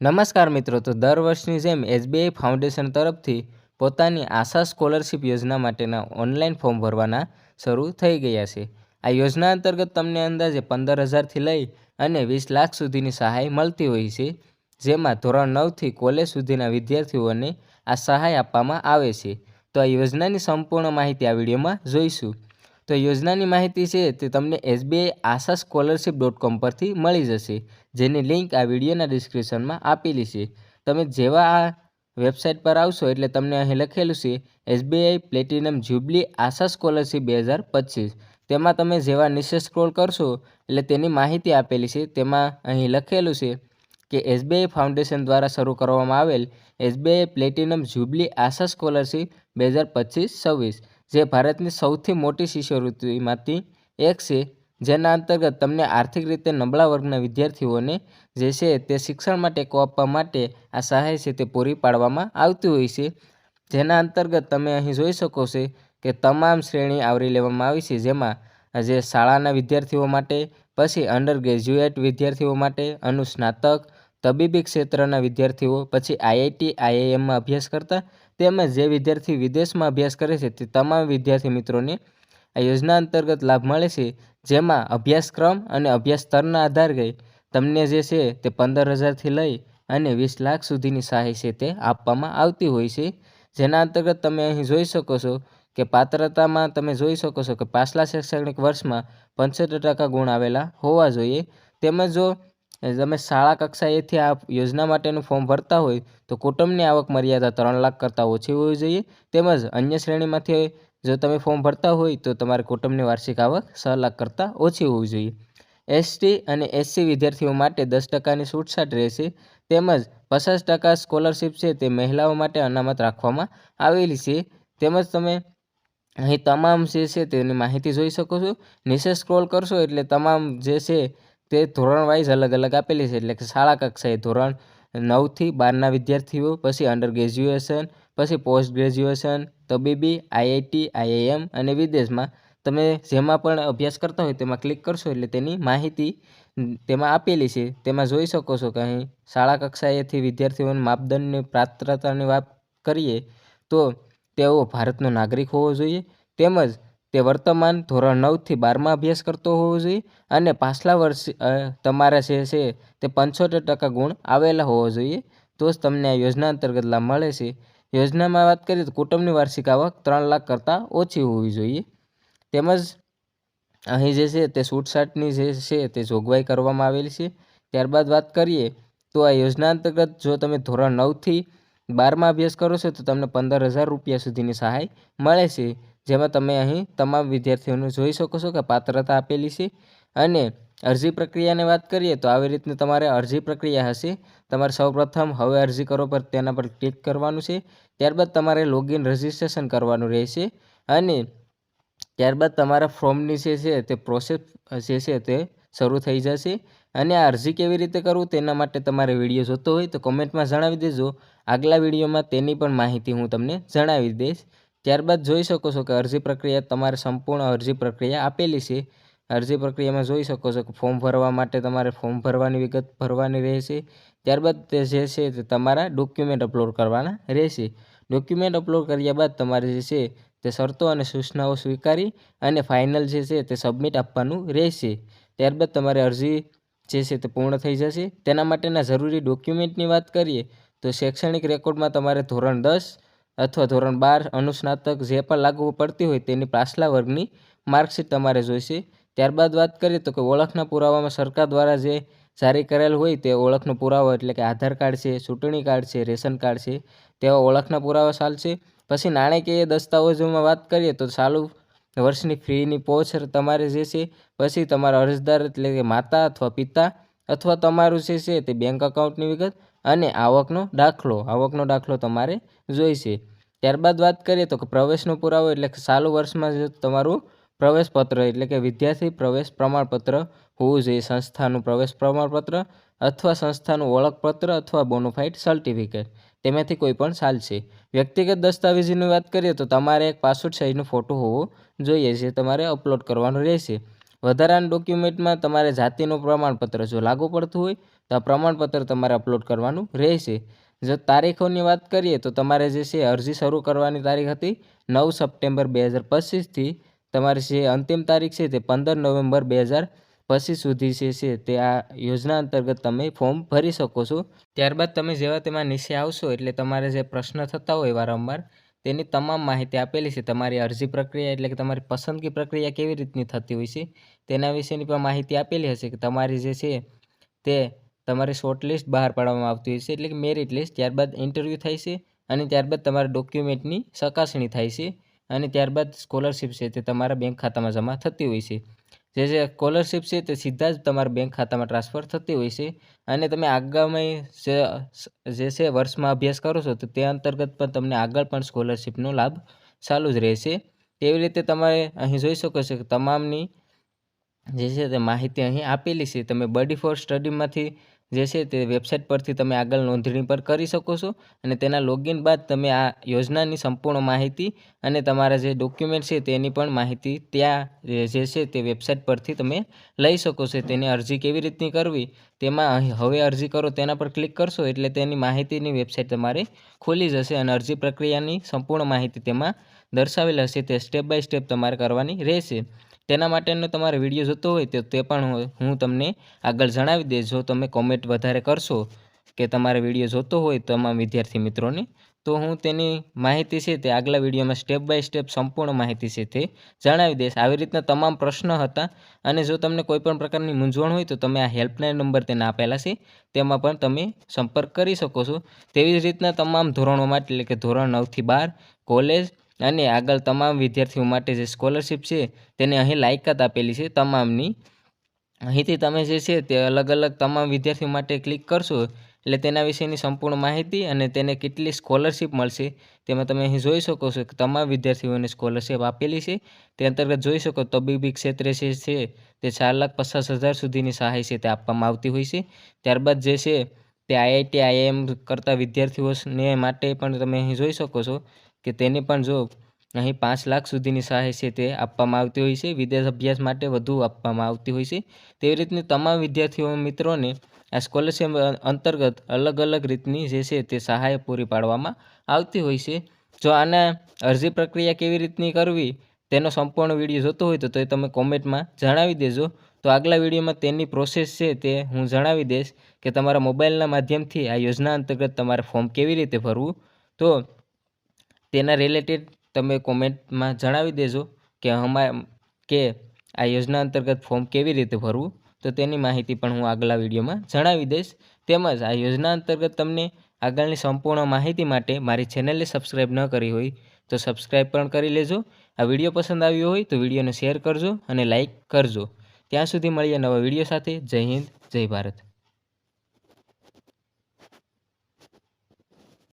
નમસ્કાર મિત્રો, તો દર વર્ષની જેમ એસબીઆઈ ફાઉન્ડેશન તરફથી પોતાની આશા સ્કોલરશિપ યોજના માટેના ઓનલાઈન ફોર્મ ભરવાના શરૂ થઈ ગયા છે। આ યોજના અંતર્ગત તમને અંદાજે 15,000થી લઈ અને 20 લાખ સુધીની સહાય મળતી હોય છે, જેમાં ધોરણ 9થી કોલેજ સુધીના વિદ્યાર્થીઓને આ સહાય આપવામાં આવે છે। તો આ યોજનાની સંપૂર્ણ માહિતી આ વિડીયોમાં જોઈશું। તો યોજનાની માહિતી છે તે તમને SBI આશા scholarship.com પરથી મળી જશે, જેની લિંક આ વિડીયોના ડિસ્ક્રિપ્શનમાં આપેલી છે। તમે જેવા આ વેબસાઇટ પર આવશો એટલે તમને અહીં લખેલું છે SBI પ્લેટિનમ જ્યુબલી આશા સ્કોલરશિપ 2025। તેમાં તમે જેવા નીચે સ્ક્રોલ કરશો એટલે તેની માહિતી આપેલી છે। તેમાં અહીં લખેલું છે કે SBI ફાઉન્ડેશન દ્વારા શરૂ કરવામાં આવેલ SBI પ્લેટિનમ જ્યુબલી આશા સ્કોલરશિપ 2025-26 જે ભારતની સૌથી મોટી શિષ્યવૃત્તિમાંથી એક છે, જેના અંતર્ગત તમને આર્થિક રીતે નબળા વર્ગના વિદ્યાર્થીઓને જે છે તે શિક્ષણ માટે ટેકો આપવા માટે આ સહાય છે તે પૂરી પાડવામાં આવતી હોય છે। જેના અંતર્ગત તમે અહીં જોઈ શકો છો કે તમામ શ્રેણી આવરી લેવામાં આવી છે, જેમાં જે શાળાના વિદ્યાર્થીઓ માટે, પછી અંડર ગ્રેજ્યુએટ વિદ્યાર્થીઓ માટે, અનુસ્નાતક, તબીબી ક્ષેત્રના વિદ્યાર્થીઓ, પછી IIT IIMમાં અભ્યાસ કરતા તેમજ જે વિદ્યાર્થી વિદેશમાં અભ્યાસ કરે છે તે તમામ વિદ્યાર્થી મિત્રોને આ યોજના અંતર્ગત લાભ મળે છે, જેમાં અભ્યાસક્રમ અને અભ્યાસ સ્તરના આધારે તમને જે છે તે 15,000થી લઈ અને 20 લાખ સુધીની સહાય છે તે આપવામાં આવતી હોય છે। જેના અંતર્ગત તમે અહીં જોઈ શકો છો કે પાત્રતામાં તમે જોઈ શકો છો કે પાછલા શૈક્ષણિક વર્ષમાં 75% ગુણ આવેલા હોવા જોઈએ। તેમજ જો તમે શાળા કક્ષાએથી આ યોજના માટેનું ફોર્મ ભરતા હોય તો કુટુંબની આવક મર્યાદા 3 લાખ કરતાં ઓછી હોવી જોઈએ। તેમજ અન્ય શ્રેણીમાંથી જો તમે ફોર્મ ભરતા હોય તો તમારી કુટુંબની વાર્ષિક આવક 6 લાખ કરતાં ઓછી હોવી જોઈએ। ST અને SC વિદ્યાર્થીઓ માટે 10%ની છૂટછાટ રહેશે, તેમજ 50% સ્કોલરશિપ છે તે મહિલાઓ માટે અનામત રાખવામાં આવેલી છે। તેમજ તમે અહીં તમામ જે છે તેની માહિતી જોઈ શકો છો। નીચે સ્ક્રોલ કરશો એટલે તમામ જે છે તે ધોરણ વાઇઝ અલગ અલગ આપેલી છે, એટલે કે શાળા કક્ષાએ ધોરણ 9થી 12ના વિદ્યાર્થીઓ, પછી અંડર ગ્રેજ્યુએશન, પછી પોસ્ટ ગ્રેજ્યુએશન, તબીબી, IIT IIM અને વિદેશમાં તમે જેમાં પણ અભ્યાસ કરતા હોય તેમાં ક્લિક કરશો એટલે તેની માહિતી તેમાં આપેલી છે। તેમાં જોઈ શકો છો કે અહીં શાળા કક્ષાએથી વિદ્યાર્થીઓના માપદંડની પાત્રતાની વાત કરીએ તો તેઓ ભારતનો નાગરિક હોવો જોઈએ, તેમજ તે વર્તમાન ધોરણ 9થી 12માં અભ્યાસ કરતો હોવો જોઈએ અને પાછલા વર્ષે તમારા જે છે તે 75% ગુણ આવેલા હોવા જોઈએ, તો જ તમને આ યોજના અંતર્ગત લાભ મળે છે। યોજનામાં વાત કરીએ તો કુટુંબની વાર્ષિક આવક 3 લાખ કરતાં ઓછી હોવી જોઈએ। તેમજ અહીં જે છે તે છૂટછાટની જે છે તે જોગવાઈ કરવામાં આવેલી છે। ત્યારબાદ વાત કરીએ તો આ યોજના અંતર્ગત જો તમે ધોરણ 9થી 12માં અભ્યાસ કરો છો તો તમને 15,000 રૂપિયા સુધીની સહાય મળે છે, જેમાં તમે અહીં તમામ વિદ્યાર્થીઓને જોઈ શકો છો કે પાત્રતા આપેલી છે। અને અરજી પ્રક્રિયાની વાત કરીએ તો આવી રીતની તમારે અરજી પ્રક્રિયા હશે। તમારે સૌપ્રથમ હવે અરજી કરો પર તેના પર ક્લિક કરવાનું છે, ત્યારબાદ તમારે લોગિન રજિસ્ટ્રેશન કરવાનું રહેશે અને ત્યારબાદ તમારા ફોર્મની જે છે તે પ્રોસેસ જે છે તે શરૂ થઈ જશે। અને આ અરજી કેવી રીતે કરવું તેના માટે તમારે વિડીયો જોતો હોય તો કોમેન્ટમાં જણાવી દેજો, આગલા વિડીયોમાં તેની પણ માહિતી હું તમને જણાવી દઈશ। ત્યારબાદ જોઈ શકો છો કે અરજી પ્રક્રિયા તમારે સંપૂર્ણ અરજી પ્રક્રિયા આપેલી છે। અરજી પ્રક્રિયામાં જોઈ શકો છો કે ફોર્મ ભરવા માટે તમારે ફોર્મ ભરવાની વિગત ભરવાની રહેશે, ત્યારબાદ તે જે છે તે તમારા ડોક્યુમેન્ટ અપલોડ કરવાના રહેશે। ડોક્યુમેન્ટ અપલોડ કર્યા બાદ તમારે જે છે તે શરતો અને સૂચનાઓ સ્વીકારી અને ફાઇનલ જે છે તે સબમિટ આપવાનું રહેશે। ત્યારબાદ તમારી અરજી જે છે તે પૂર્ણ થઈ જશે। તેના માટેના જરૂરી ડોક્યુમેન્ટની વાત કરીએ તો શૈક્ષણિક રેકોર્ડમાં તમારે ધોરણ 10 અથવા ધોરણ 12 અનુસ્નાતક જે પણ લાગુ પડતી હોય તેની પાછલા વર્ગની માર્કશીટ તમારે જોઈશે। ત્યારબાદ વાત કરીએ તો કે ઓળખના પુરાવામાં સરકાર દ્વારા જે જારી કરેલ હોય તે ઓળખનો પુરાવો એટલે કે આધાર કાર્ડ છે, ચૂંટણી કાર્ડ છે, રેશન કાર્ડ છે, તેવા ઓળખના પુરાવા ચાલશે। પછી નાણાકીય દસ્તાવેજોમાં વાત કરીએ તો ચાલુ વર્ષની ફીની પહોંચ તમારે જે છે, પછી તમારા અરજદાર એટલે કે માતા અથવા પિતા અથવા તમારું જે છે તે બેંક એકાઉન્ટની વિગત અને આવકનો દાખલો તમારે જોઈશે। ત્યારબાદ વાત કરીએ તો કે પ્રવેશનો પુરાવો એટલે કે ચાલુ વર્ષમાં જે તમારું પ્રવેશપત્ર એટલે કે વિદ્યાર્થી પ્રવેશ પ્રમાણપત્ર હોવું જોઈએ, સંસ્થાનું પ્રવેશ પ્રમાણપત્ર અથવા સંસ્થાનું ઓળખપત્ર અથવા બોનોફાઇડ સર્ટિફિકેટ, તેમાંથી કોઈ પણ ચાલશે। વ્યક્તિગત દસ્તાવેજોની વાત કરીએ તો તમારે એક પાસપોર્ટ સાઇઝનો ફોટો હોવો જોઈએ, જે તમારે અપલોડ કરવાનો રહેશે। વધારાના ડોક્યુમેન્ટમાં તમારે જાતિનું પ્રમાણપત્ર જો લાગુ પડતું હોય તો આ પ્રમાણપત્ર તમારે અપલોડ કરવાનું રહેશે. જો તારીખોની વાત કરીએ તો તમારે જે છે અરજી શરૂ કરવાની તારીખ હતી 9 સપ્ટેમ્બર 2025થી તમારી જે અંતિમ તારીખ છે તે 15 નવેમ્બર 2025 સુધી છે તે આ યોજના અંતર્ગત તમે ફોર્મ ભરી શકો છો. ત્યારબાદ તમે જેવા તેમાં નીચે આવશો એટલે તમારે જે પ્રશ્ન થતા હોય વારંવાર તેની તમામ માહિતી આપેલી છે. તમારી અરજી પ્રક્રિયા એટલે કે તમારી પસંદગી પ્રક્રિયા કેવી રીતની થતી હોય છે તેના વિશેની પણ માહિતી આપેલી હશે કે તમારી જે છે તે તમારી શોર્ટ લિસ્ટ બહાર પાડવામાં આવતી હોય છે એટલે કે મેરિટ લિસ્ટ. ત્યારબાદ ઇન્ટરવ્યૂ થાય છે અને ત્યારબાદ તમારા ડોક્યુમેન્ટની ચકાસણી થાય છે અને ત્યારબાદ સ્કોલરશિપ છે તે તમારા બેંક ખાતામાં જમા થતી હોય છે. જે સ્કોલરશિપ છે તે સીધા જ તમારા બેંક ખાતામાં ટ્રાન્સફર થતી હોય છે અને તમે આગામી જે છે વર્ષમાં અભ્યાસ કરો છો તો તે અંતર્ગત પણ તમને આગળ પણ સ્કોલરશિપનો લાભ ચાલુ જ રહેશે. તેવી રીતે તમારે અહીં જોઈ શકો છો કે તમામની જે છે તે માહિતી અહીં આપેલી છે. તમે બડી ફોર સ્ટડીમાંથી જે છે તે વેબસાઇટ પરથી તમે આગળ નોંધણી પર કરી શકો છો અને તેના લોગિન બાદ તમે આ યોજનાની સંપૂર્ણ માહિતી અને તમારા જે ડોક્યુમેન્ટ છે તેની પણ માહિતી ત્યાં જે છે તે વેબસાઇટ પરથી તમે લઈ શકો છો. તેની અરજી કેવી રીતની કરવી તેમાં હવે અરજી કરો તેના પર ક્લિક કરશો એટલે તેની માહિતીની વેબસાઇટ તમારે ખુલી જશે અને અરજી પ્રક્રિયાની સંપૂર્ણ માહિતી તેમાં દર્શાવેલ હશે. તે સ્ટેપ બાય સ્ટેપ તમારે કરવાની રહેશે. તેના માટેનો તમારે વિડીયો જોતો હોય તો તે પણ હું તમને આગળ જણાવી દઈશ. જો તમે કોમેન્ટ વધારે કરશો કે તમારે વિડીયો જોતો હોય તમામ વિદ્યાર્થી મિત્રોને તો હું તેની માહિતી છે તે આગલા વિડીયોમાં સ્ટેપ બાય સ્ટેપ સંપૂર્ણ માહિતી છે તે જણાવી દઈશ. આવી રીતના તમામ પ્રશ્નો હતા અને જો તમને કોઈ પણ પ્રકારની મૂંઝવણ હોય તો તમે આ હેલ્પલાઇન નંબર તેના આપેલા છે તેમાં પણ તમે સંપર્ક કરી શકો છો. તેવી જ રીતના તમામ ધોરણો માટે એટલે કે ધોરણ 9થી 12 કોલેજ અને આગળ તમામ વિદ્યાર્થીઓ માટે જે સ્કોલરશિપ છે તેને અહીં લાયકાત આપેલી છે તમામની. અહીંથી તમે જે છે તે અલગ અલગ તમામ વિદ્યાર્થીઓ માટે ક્લિક કરશો એટલે તેના વિશેની સંપૂર્ણ માહિતી અને તેને કેટલી સ્કોલરશિપ મળશે તેમાં તમે અહીં જોઈ શકો છો કે તમામ વિદ્યાર્થીઓને સ્કોલરશિપ આપેલી છે. તે અંતર્ગત જોઈ શકો તબીબી ક્ષેત્રે છે તે 4,50,000 સુધીની સહાય છે તે આપવામાં આવતી હોય છે. ત્યારબાદ જે છે તે IIT IIM કરતા વિદ્યાર્થીઓને માટે પણ તમે અહીં જોઈ શકો છો કે તેની પણ જો અહીં 5 લાખ સુધીની સહાય છે તે આપવામાં આવતી હોય છે. વિદેશ અભ્યાસ માટે વધુ આપવામાં આવતી હોય છે. તેવી રીતની તમામ વિદ્યાર્થીઓ મિત્રોને આ સ્કોલરશિપ અંતર્ગત અલગ અલગ રીતની જે છે તે સહાય પૂરી પાડવામાં આવતી હોય છે. જો આના અરજી પ્રક્રિયા કેવી રીતની કરવી તેનો સંપૂર્ણ વિડીયો જોતો હોય તો તે તમે કોમેન્ટમાં જણાવી દેજો. તો આગલા વિડીયોમાં તેની પ્રોસેસ છે તે હું જણાવી દઈશ કે તમારા મોબાઈલના માધ્યમથી આ યોજના અંતર્ગત તમારે ફોર્મ કેવી રીતે ભરવું. તો તેના રિલેટેડ તમે કોમેન્ટમાં જણાવી દેજો કે આ યોજના અંતર્ગત ફોર્મ કેવી રીતે ભરવું. તો તેની માહિતી પણ હું આગલા વિડીયોમાં જણાવી દઈશ. તેમજ આ યોજના અંતર્ગત તમને આગળની સંપૂર્ણ માહિતી માટે મારી ચેનલને સબસ્ક્રાઈબ ન કરી હોય તો સબસ્ક્રાઈબ પણ કરી લેજો. આ વિડીયો પસંદ આવ્યો હોય તો વિડીયોને શેર કરજો અને લાઈક કરજો. ત્યાં સુધી મળીએ નવા વિડીયો સાથે. જય હિન્દ, જય ભારત.